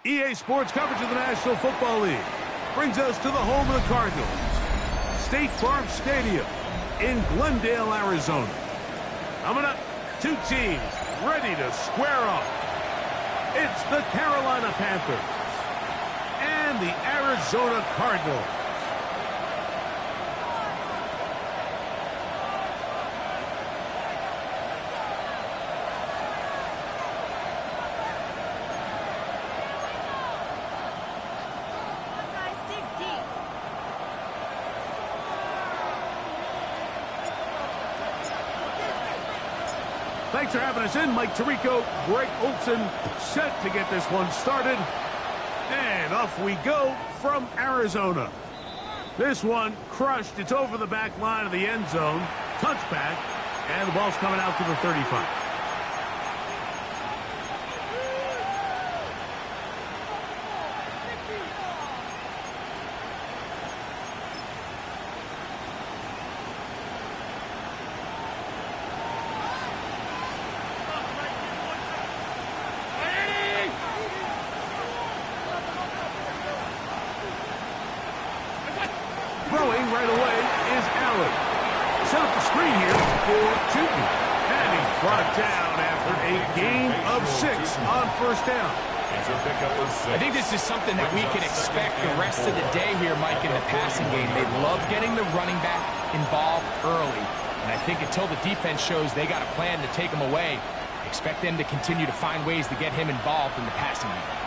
EA Sports coverage of the National Football League brings us to the home of the Cardinals, State Farm Stadium in Glendale, Arizona. Coming up, two teams ready to square off. It's the Carolina Panthers and the Arizona Cardinals. Thanks for having us in. Mike Tirico, Greg Olson, set to get this one started. And off we go from Arizona. This one crushed. It's over the back line of the end zone. Touchback. And the ball's coming out to the 35. Throwing right away is Allen. Set up the screen here for Tootin. And he's brought down after a gain of 6 on first down. I think this is something that we can expect the rest of the day here, Mike, in the passing game. They love getting the running back involved early. And I think until the defense shows they got a plan to take him away, expect them to continue to find ways to get him involved in the passing game.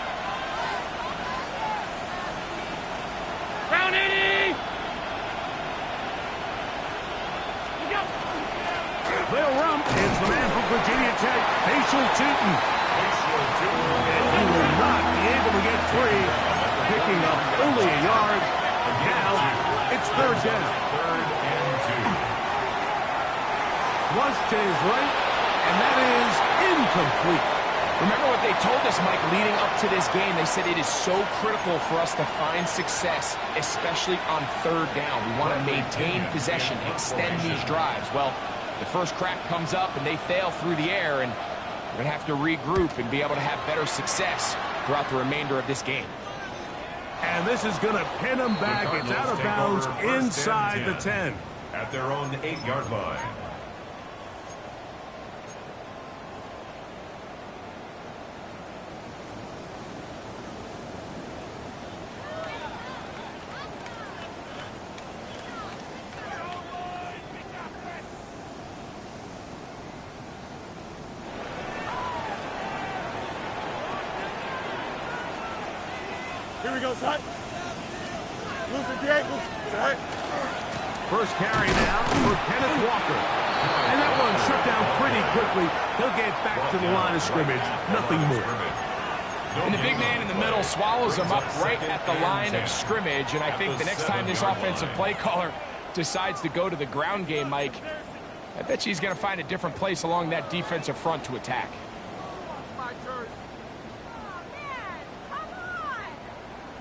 They'll run. It's the man from Virginia Tech, Facial Tootin. And he will not be able to get free, picking up only a yard. Now it's third down. Flush to his right, and that is incomplete. Remember what they told us, Mike, leading up to this game. They said it is so critical for us to find success, especially on third down. We want to maintain possession, extend these drives. Well, the first crack comes up and they fail through the air, and we're going to have to regroup and be able to have better success throughout the remainder of this game. And this is going to pin them back. It's out of bounds inside the 10. At their own 8-yard line. Here we go, son. Loosen the ankles. All right. First carry now for Kenneth Walker. And that one shut down pretty quickly. He'll get back to the line of scrimmage. Nothing more. And the big man in the middle swallows him up right at the line of scrimmage. And I think the next time this offensive play caller decides to go to the ground game, Mike, I bet you he's going to find a different place along that defensive front to attack.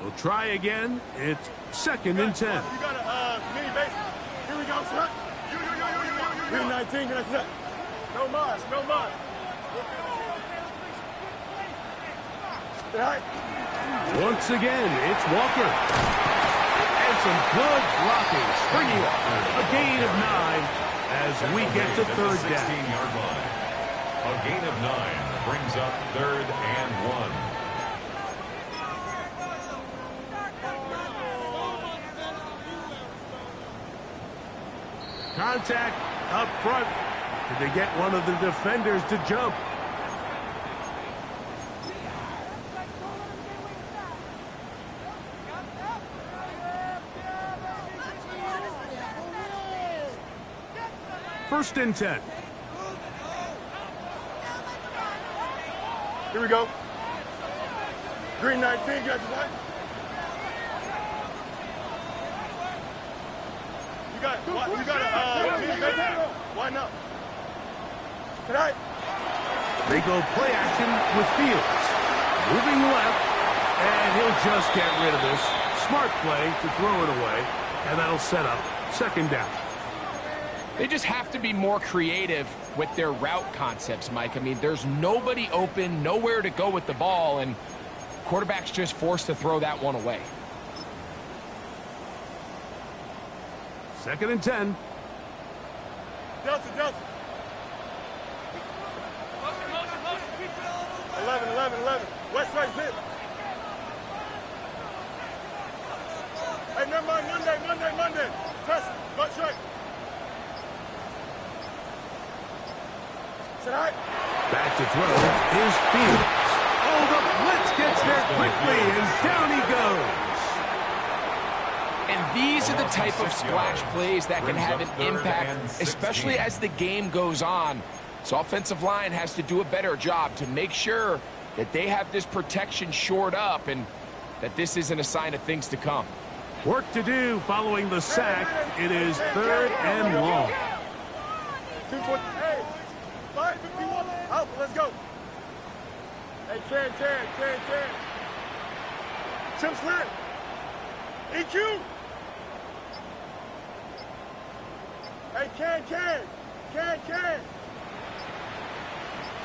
We'll try again. It's second and 10. You got a mini base. Here we go, son. Green 19, can I set? No mas, no mas. Right. Once again, it's Walker. And some good blocking. Springy a gain of 9 as we get to third down. 16-yard line. A gain of 9 brings up third and 1. Contact up front. Did they get one of the defenders to jump? First and 10. Here we go. Green 19, got your what? You got a mini base. Why not? Tonight. They go play action with Fields. Moving left, and he'll just get rid of this. Smart play to throw it away, and that'll set up second down. They just have to be more creative with their route concepts, Mike. I mean, there's nobody open, nowhere to go with the ball, and quarterback's just forced to throw that one away. 2nd and 10. Delta. 11. West side zip. Hey, never mind. Monday. Press. Butt check. Sit high. Back to throw is Fields. Oh, the blitz gets there quickly, and down he goes. And these are the type of splash plays that can have an impact, especially as the game goes on. So offensive line has to do a better job to make sure that they have this protection shored up and that this isn't a sign of things to come. Work to do following the sack. It is 3rd and long. 2-4. Hey, 5:51. Alpha, let's go. Hey, Ken. Chip slant. EQ. Hey, Ken.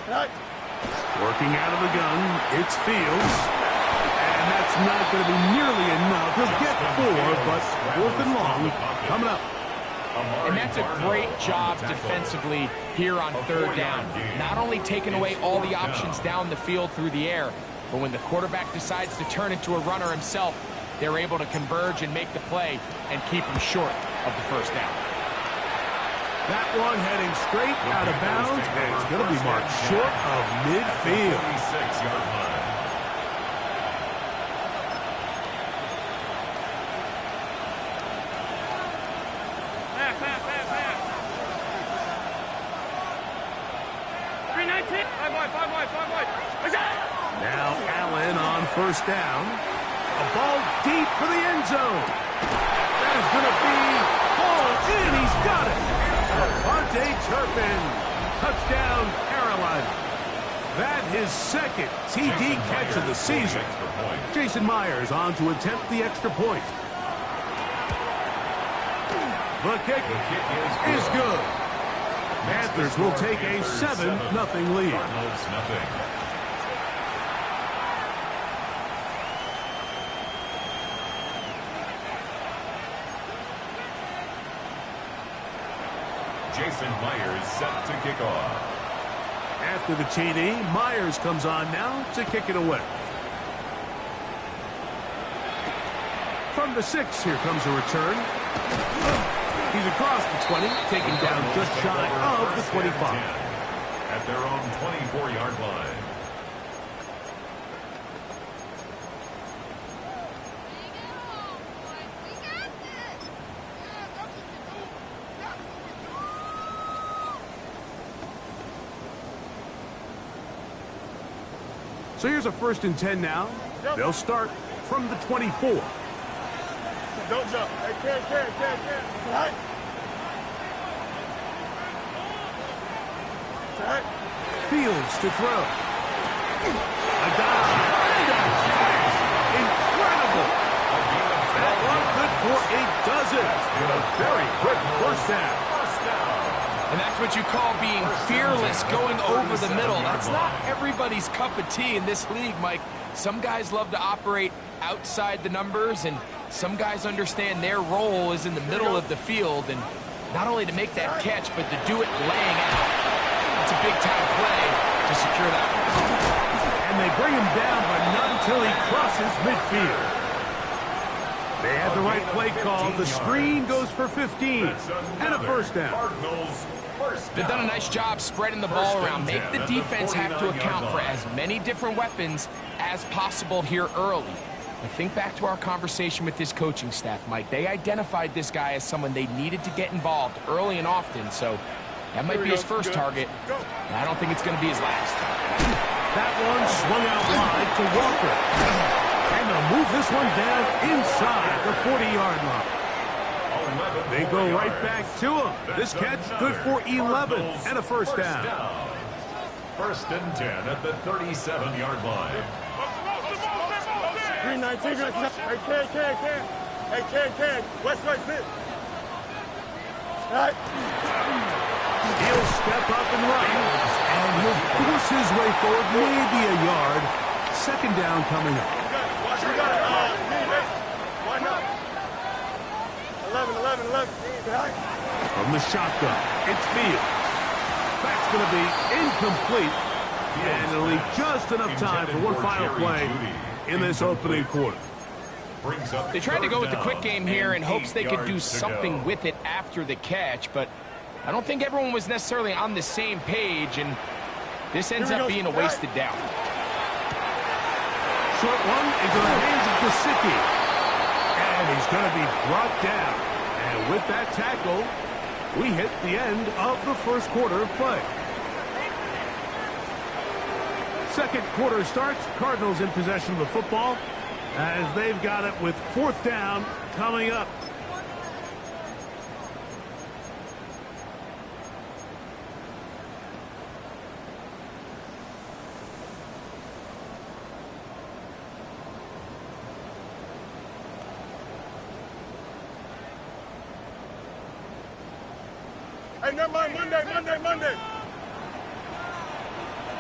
Cut. Working out of the gun, it's Fields. And that's not going to be nearly enough. He'll get 4, but 4th and long coming up. And that's a great job defensively here on 3rd down. Not only taking away all the options down the field through the air, but when the quarterback decides to turn into a runner himself, they're able to converge and make the play and keep him short of the 1st down. That one heading straight out of bounds, and it's going to be marked short of midfield. 26-yard line. Now Allen on 1st down. A ball deep for the end zone. That is going to be ball in. He's got it. Devontae Turpin. Touchdown, Carolina. That his 2nd TD catch of the season. Jason Myers on to attempt the extra point. The kick is good. Panthers will take a 7-0 lead. Jason Myers set to kick off. After the TD, Myers comes on now to kick it away. From the 6, here comes a return. He's across the 20, taken down just shy of the 25. At their own 24-yard line. So here's a 1st and 10 now. They'll start from the 24. Don't jump. Hey, Ken. Right. Right. Fields to throw. A dive and a catch. Incredible. That one good for a dozen. In a very quick 1st down. And that's what you call being fearless, going over the middle. That's not everybody's cup of tea in this league, Mike. Some guys love to operate outside the numbers, and some guys understand their role is in the middle of the field, and not only to make that catch, but to do it laying out. It's a big-time play to secure that one. And they bring him down, but not until he crosses midfield. They had the right play call. The screen goes for 15 and a 1st down. They've done a nice job spreading the ball around. Make the defense have to account for as many different weapons as possible here early. But think back to our conversation with this coaching staff, Mike. They identified this guy as someone they needed to get involved early and often, so that might be his 1st target. And I don't think it's going to be his last. That one swung out wide to Walker. And they'll move this one down inside the 40-yard line. They go right back to him. This catch good for 11 and a 1st down. 1st and 10 at the 37-yard line. 319. Hey, Ken. West right fit. Right. He'll step up and run. And he'll force his way forward maybe a yard. second down coming up. You got it. Me, baby. Why not? 11. From the shotgun, it's Fields. That's going to be incomplete. And it'll leave just enough time for one final play in this opening quarter. They tried to go with the quick game here in hopes they could do something with it after the catch, but I don't think everyone was necessarily on the same page, and this ends up being a wasted down. Short one into the hands of Gesicki. And he's going to be brought down. And with that tackle, we hit the end of the first quarter of play. Second quarter starts. Cardinals in possession of the football as they've got it with fourth down coming up. Hey, never mind. Monday.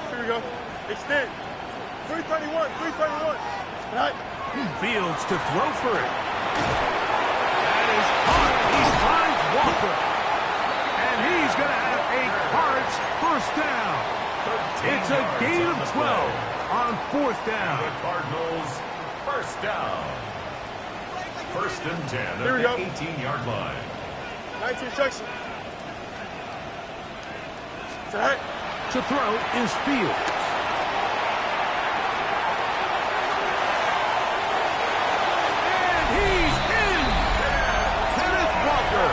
Here we go. Extend. 331. Right. Fields to throw for it. That is caught. He finds Walker. And he's going to have a Cards first down. It's a gain of 12 on fourth down. The Cardinals first down. First and 10 Here we at go. the 18-yard line. 19 section. Right. To throw is Fields. And he's in. Kenneth Walker.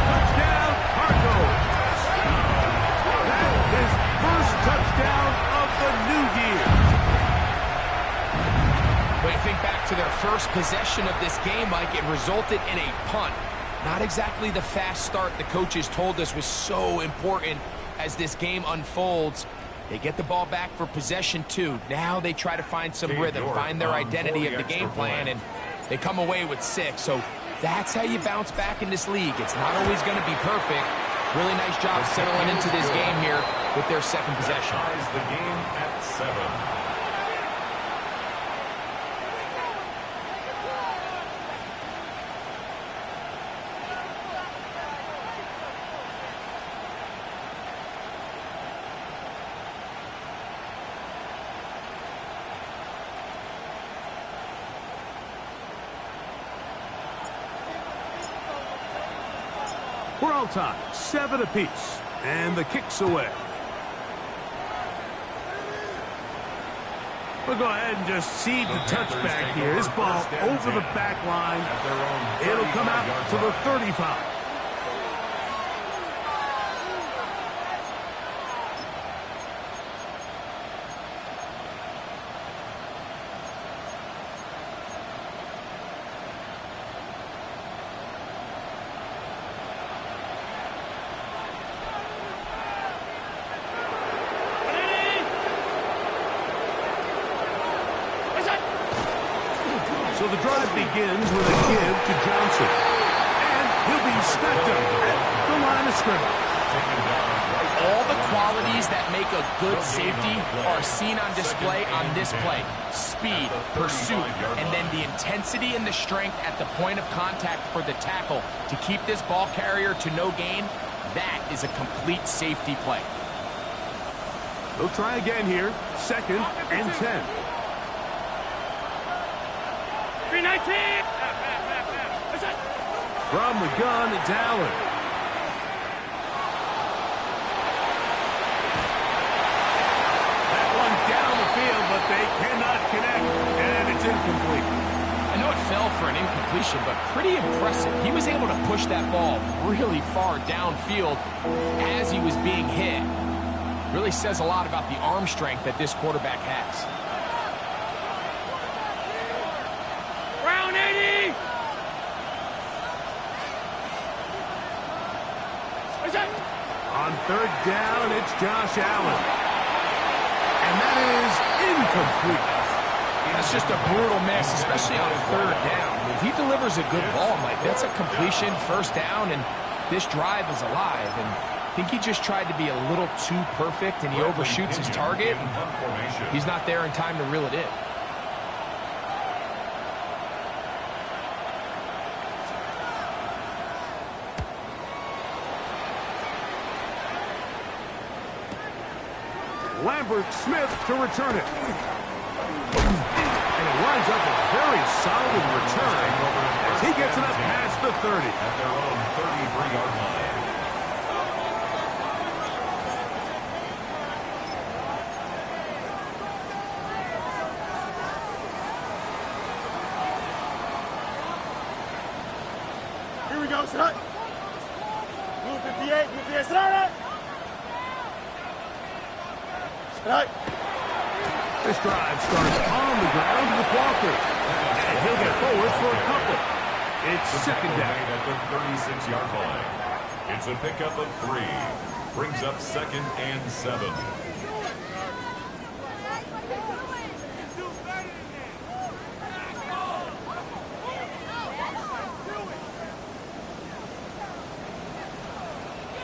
Touchdown, Cardinals. That is first touchdown of the new year. When you think back to their first possession of this game, Mike, it resulted in a punt. Not exactly the fast start the coaches told us was so important. As this game unfolds, they get the ball back for possession two. Now they try to find some rhythm, find their identity of the game plan, and they come away with 6. So that's how you bounce back in this league. It's not always going to be perfect. Really nice job settling into this game here with their second possession. Ties the game at 7. We're all tied, 7 apiece, and the kick's away. We'll go ahead and just cede the touchback here. This ball over the back line. It'll come out to the 35. So the drive begins with a give to Johnson. And he'll be stepped up at the line of scrimmage. All the qualities that make a good safety are seen on display on this play. Speed, pursuit, and then the intensity and the strength at the point of contact for the tackle to keep this ball carrier to no gain. That is a complete safety play. They'll try again here. Second and 10. 319. From the gun, it's Allen. That one down the field, but they cannot connect, and it's incomplete. I know it fell for an incompletion, but pretty impressive. He was able to push that ball really far downfield as he was being hit. Really says a lot about the arm strength that this quarterback has. Round 80. On third down, it's Josh Allen. And that is incomplete. That's just a brutal miss, especially on third down. If he delivers a good ball, Mike, that's a completion, first down, and this drive is alive. And I think he just tried to be a little too perfect, and he overshoots his target. He's not there in time to reel it in. Lambert Smith to return it. And it winds up a very solid return as he gets it up past the 30. At their own 33-yard line. Here we go, son. Blue 58, blue 58, start. Start. This drive starts on the ground with Walker. And he'll get forward for a couple. It's second down. At the 36-yard line. It's a pickup of 3. Brings up 2nd and 7.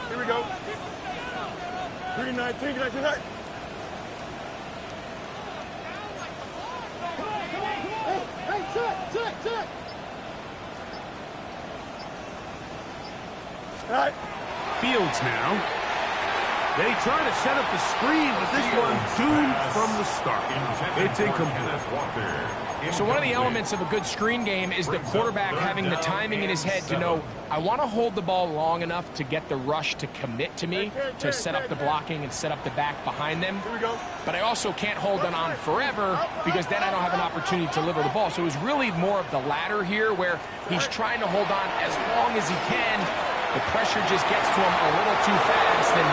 Here we go. 319, can I see that? Hey, check. All right. Fields now. They try to set up the screen, but this one doomed from the start. It's incomplete. So one of the elements of a good screen game is the quarterback having the timing in his head to know, I want to hold the ball long enough to get the rush to commit to me, to set up the blocking and set up the back behind them. But I also can't hold it on forever because then I don't have an opportunity to deliver the ball. So it was really more of the latter here where he's trying to hold on as long as he can. The pressure just gets to him a little too fast and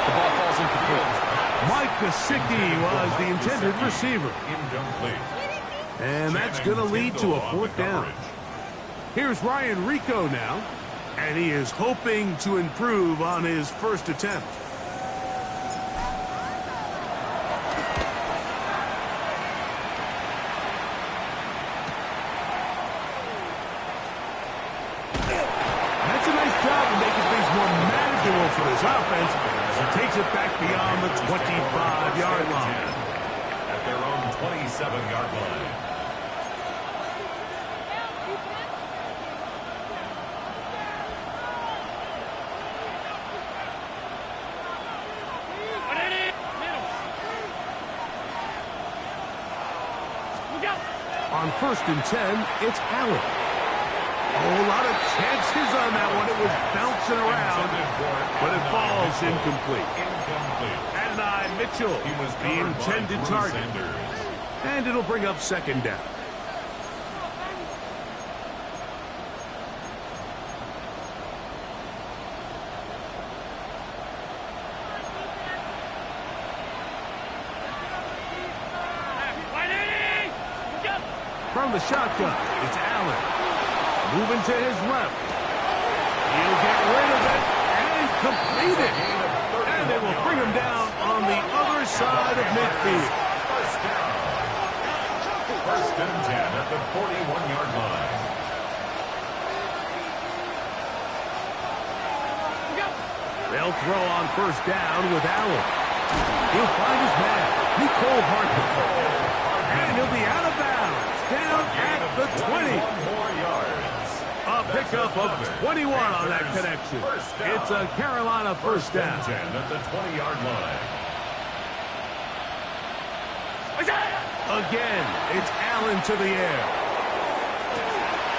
the ball falls incomplete. Mike Gesicki was the intended receiver. And that's going to lead to a 4th down. Here's Ryan Rico now, and he is hoping to improve on his first attempt. That's a nice job of making things more manageable for this offense as he takes it back beyond the 25-yard line. At their own 27-yard line. On 1st and 10, it's Allen. A lot of chances on that one. It was bouncing around, but it falls incomplete. Adonai Mitchell, the intended target. And it'll bring up 2nd down. From the shotgun, it's Allen. Moving to his left. He'll get rid of it and complete it. And they will bring him down on the other side of midfield. First and 10 at the 41-yard line. They'll throw on 1st down with Allen. He'll find his man, Nicole Hartman. And he'll be out of bounds. Down at the 20. A pickup of 21 on that connection. It's a Carolina 1st down. 10 at the 20-yard line. Again, it's Allen to the air.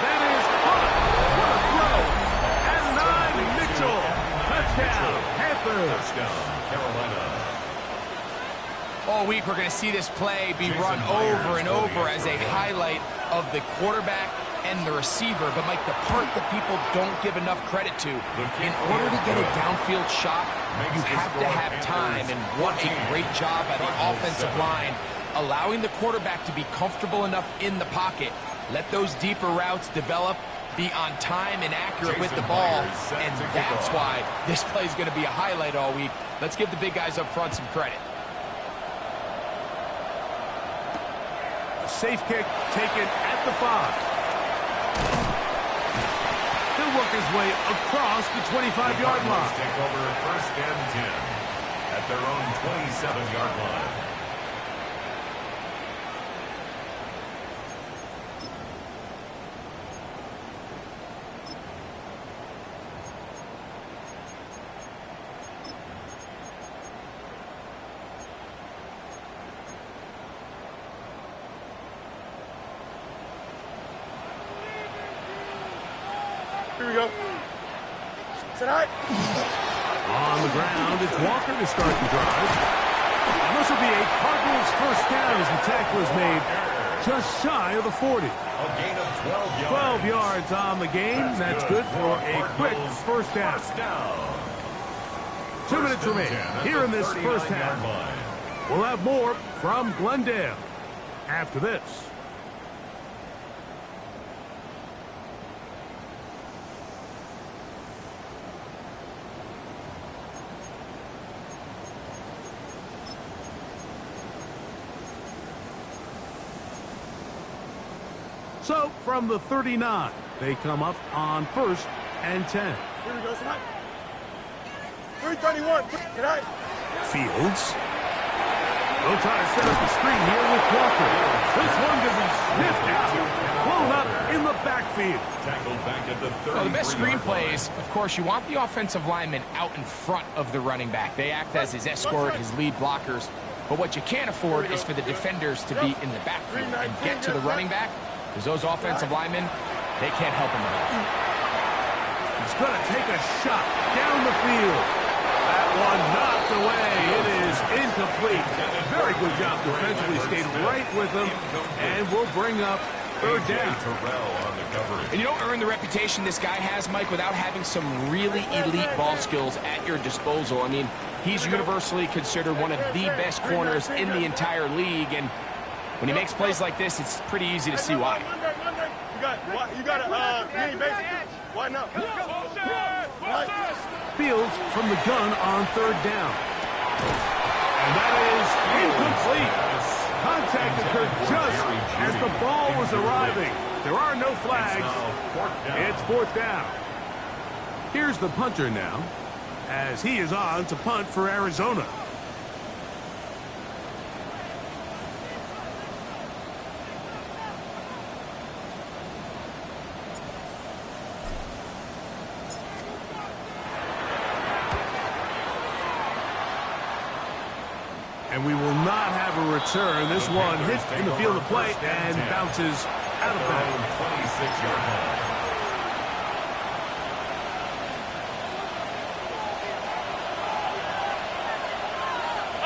That is caught. What a throw. Adonai Mitchell. Touchdown, Panthers. Touchdown, Carolina. All week, we're going to see this play be run over and over as a highlight of the quarterback and the receiver. But, Mike, the part that people don't give enough credit to, in order to get a downfield shot, you have to have time. And what a great job by the offensive line, allowing the quarterback to be comfortable enough in the pocket. Let those deeper routes develop, be on time and accurate with the ball. And that's why this play is going to be a highlight all week. Let's give the big guys up front some credit. Safe kick taken at the 5. He'll work his way across the 25-yard line. Take over 1st and 10 at their own 27-yard line. Here we go. Sit high. On the ground, it's Walker to start the drive. And this will be a Cardinals first down as the tackle is made just shy of the 40. A gain of 12 yards. 12 yards on the game. That's good for a quick first down. 2 minutes remain here in this first half. We'll have more from Glendale after this. So, from the 39, they come up on 1st and 10. Here we go, son. 331. Get out. Fields. They'll try to set up the screen here with Walker. This one to be sniffed out. Blown up in the backfield. Tackled back at the 30. Well, the best screen plays, of course, you want the offensive lineman out in front of the running back. They act as his escort, his lead blockers. But what you can't afford is for the defenders to be in the backfield and get to the running back, because those offensive linemen, they can't help him at all. He's going to take a shot down the field. That one knocked away. It is incomplete. Very good job defensively. Stayed right with him and will bring up third down. And you don't earn the reputation this guy has, Mike, without having some really elite ball skills at your disposal. I mean, he's universally considered one of the best corners in the entire league, and when he makes plays like this, it's pretty easy to see why. You got a mini base. Why not? Fields from the gun on third down. And that is incomplete. Contact occurred just as the ball was arriving. There are no flags. It's fourth down. Here's the punter now, as he is on to punt for Arizona. And we will not have a return. This one hits in the field of play and bounces out of bounds. 26-yard line.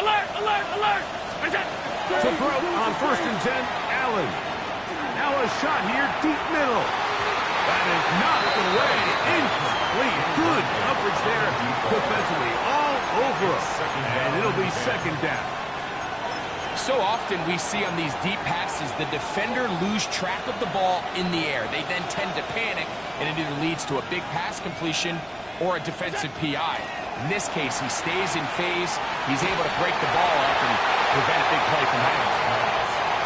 Alert! Alert! Alert! To throw on 1st and 10, Allen. Now a shot here, deep middle. That is knocked away. Incomplete. Good coverage there defensively. All over us. And it'll be second down. So often we see on these deep passes, the defender lose track of the ball in the air. They then tend to panic, and it either leads to a big pass completion or a defensive PI. In this case, he stays in phase. He's able to break the ball up and prevent a big play from happening.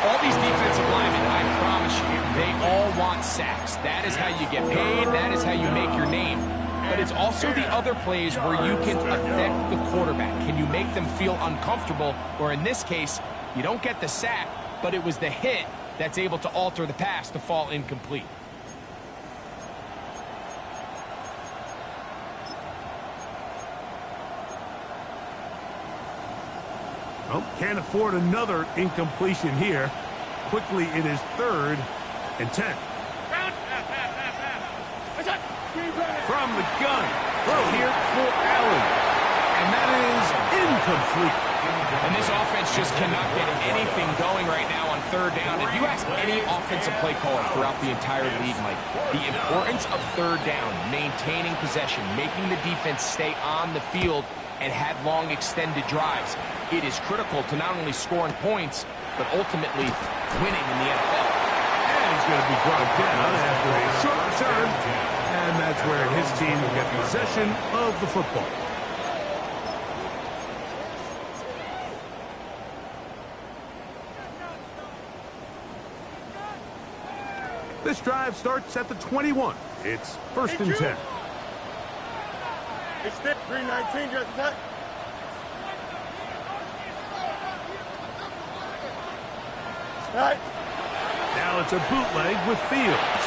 All these defensive linemen, I promise you, they all want sacks. That is how you get paid. That is how you make your name. But it's also the other plays where you can affect the quarterback. Can you make them feel uncomfortable? Or in this case, you don't get the sack, but it was the hit that's able to alter the pass to fall incomplete. Well, can't afford another incompletion here. Quickly in his 3rd and 10. From the gun. Throw here for Allen. And that is incomplete. And this offense just cannot get anything going right now on 3rd down. If you ask any offensive play caller throughout the entire league, Mike, the importance of 3rd down, maintaining possession, making the defense stay on the field, and have long extended drives. It is critical to not only scoring points, but ultimately winning in the NFL. And he's going to be brought down after a short return. And that's where his team will get possession of the football. This drive starts at the 21. It's 1st and 10. It's 319, just that. Right. Now it's a bootleg with Fields.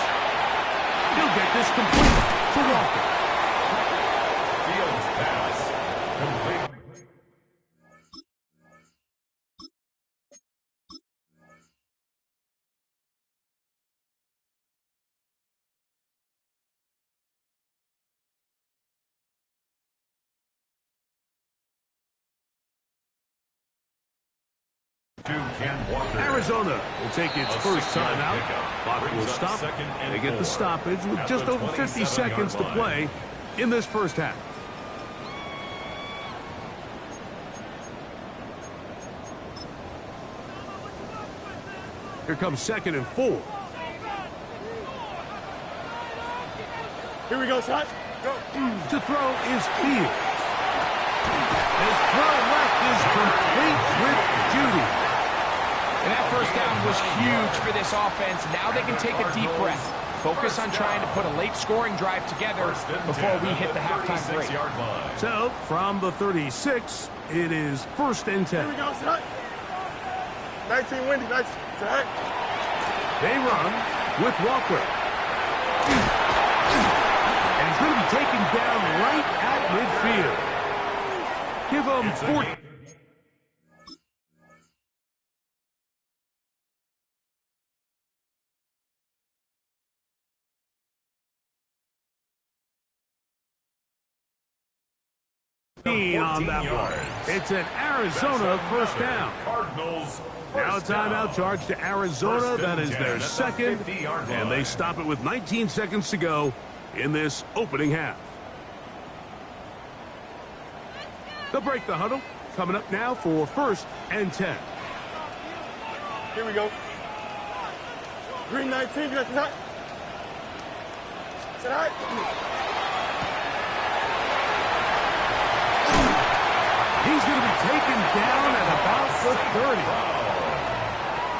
He'll get this complete to Walker. Fields pass complete. Arizona will take its first time out. Clock will stop. They get the stoppage with just over 50 seconds to play in this first half. Here comes 2nd and 4. Here we go, Scott. Go. To throw is Fields. His throw left is complete with Judy. And that first down was huge for this offense. Now they can take a deep breath. Focus on trying to put a late scoring drive together before we hit the halftime break. So, from the 36, it is 1st and 10. Here we go, Scott. 19 windy, nice. They run with Walker. And he's going to be taken down right at midfield. Give him 14. On that one. It's an Arizona first down. Now a timeout charge to Arizona. That is their second. And they stop it with 19 seconds to go in this opening half. They'll break the huddle. Coming up now for 1st and 10. Here we go. Green 19, get that. Tonight. He's going to be taken down at about the 30.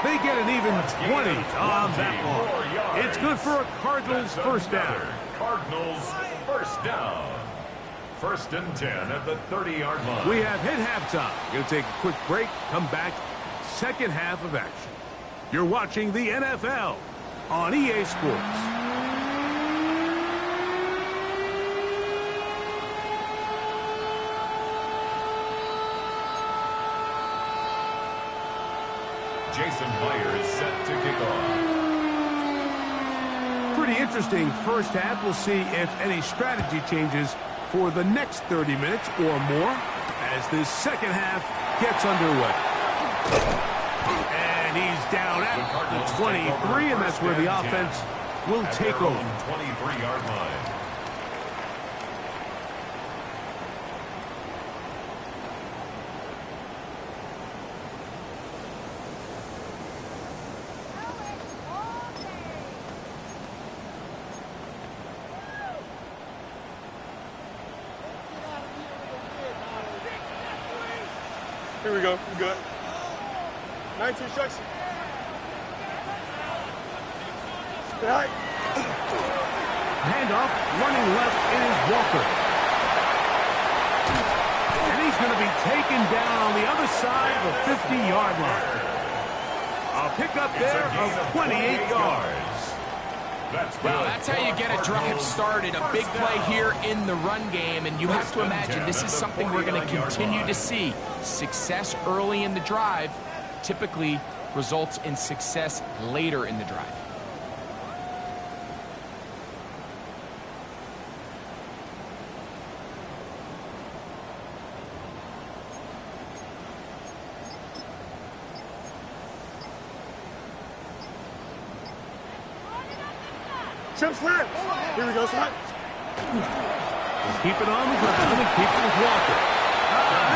They get an even 20 on that one. It's good for a Cardinals first down. Cardinals first down. 1st and 10 at the 30-yard line. We have hit halftime. Going to take a quick break. Come back. Second half of action. You're watching the NFL on EA Sports. Jason Myers set to kick off. Pretty interesting first half. We'll see if any strategy changes for the next 30 minutes or more as this second half gets underway. And he's down at the 23, and that's where the offense will take over. 23-yard line. Here we go. We good. 19 strikes. Right. Handoff, running left, it is Walker. And he's going to be taken down on the other side of the 50-yard line. A pickup there of 28 yards. Well, that's how you get a drive started. A big play here in the run game, and you have to imagine this is something we're going to continue to see. Success early in the drive typically results in success later in the drive. Chip slant. Here we go, Scott. Keep it on the ground and keep it with Walker.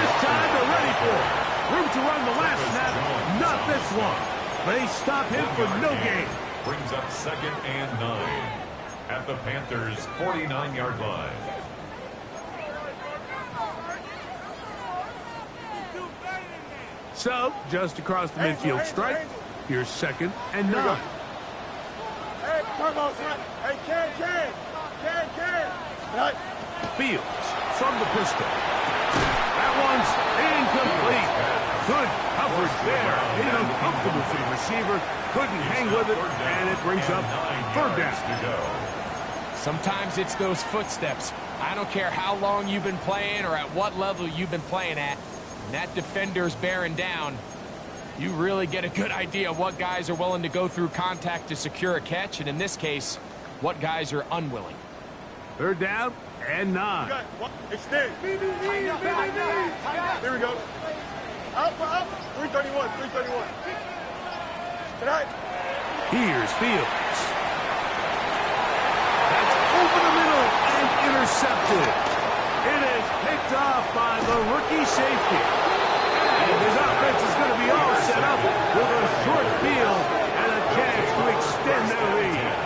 This time they're ready for it. Room to run the last snap. Not this one. They stop him for no gain. Brings up 2nd and 9 at the Panthers' 49-yard line. So, just across the midfield stripe, here's 2nd and 9. Hey, come on, son. Hey, can. Right. Fields from the pistol. That one's incomplete. Good coverage there. Made it uncomfortable for the receiver. Couldn't hang with it, and it brings up 3rd down to go. Sometimes it's those footsteps. I don't care how long you've been playing or at what level you've been playing at. When that defender's bearing down, you really get a good idea of what guys are willing to go through contact to secure a catch, and in this case, what guys are unwilling. 3rd down and 9. Extend. Here we go. Up. 331. Tonight. Here's Fields. That's over the middle and intercepted. It is picked off by the rookie safety. And his offense is going to be all set up with a short field and a chance to extend their lead.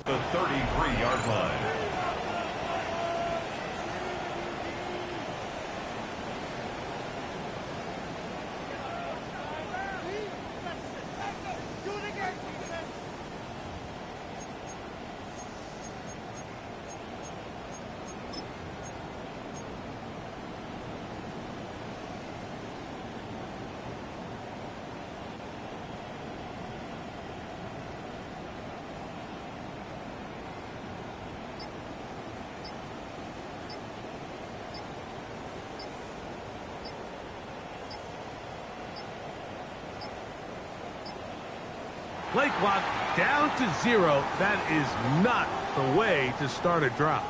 The 33-yard line. Play clock down to 0. That is not the way to start a drive.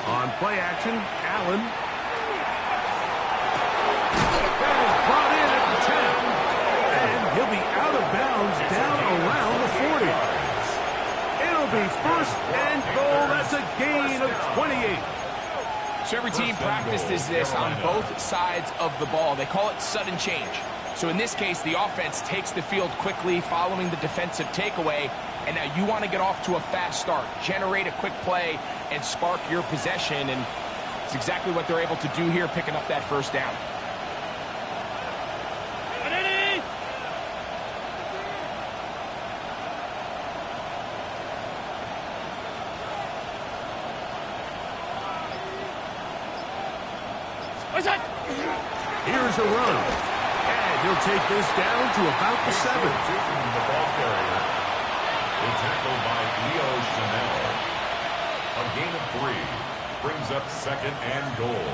On play action, Allen. That is brought in at the 10. And he'll be out of bounds down around the 40. It'll be first and goal. That's a gain of 28. So every team practices this on both sides of the ball. They call it sudden change. So in this case, the offense takes the field quickly following the defensive takeaway. And now you want to get off to a fast start, generate a quick play, and spark your possession. And it's exactly what they're able to do here, picking up that first down. Here's a run. And he'll take this down to about the 7. The ball carrier. Tackled by Leo Chanel. A gain of 3 brings up second and goal.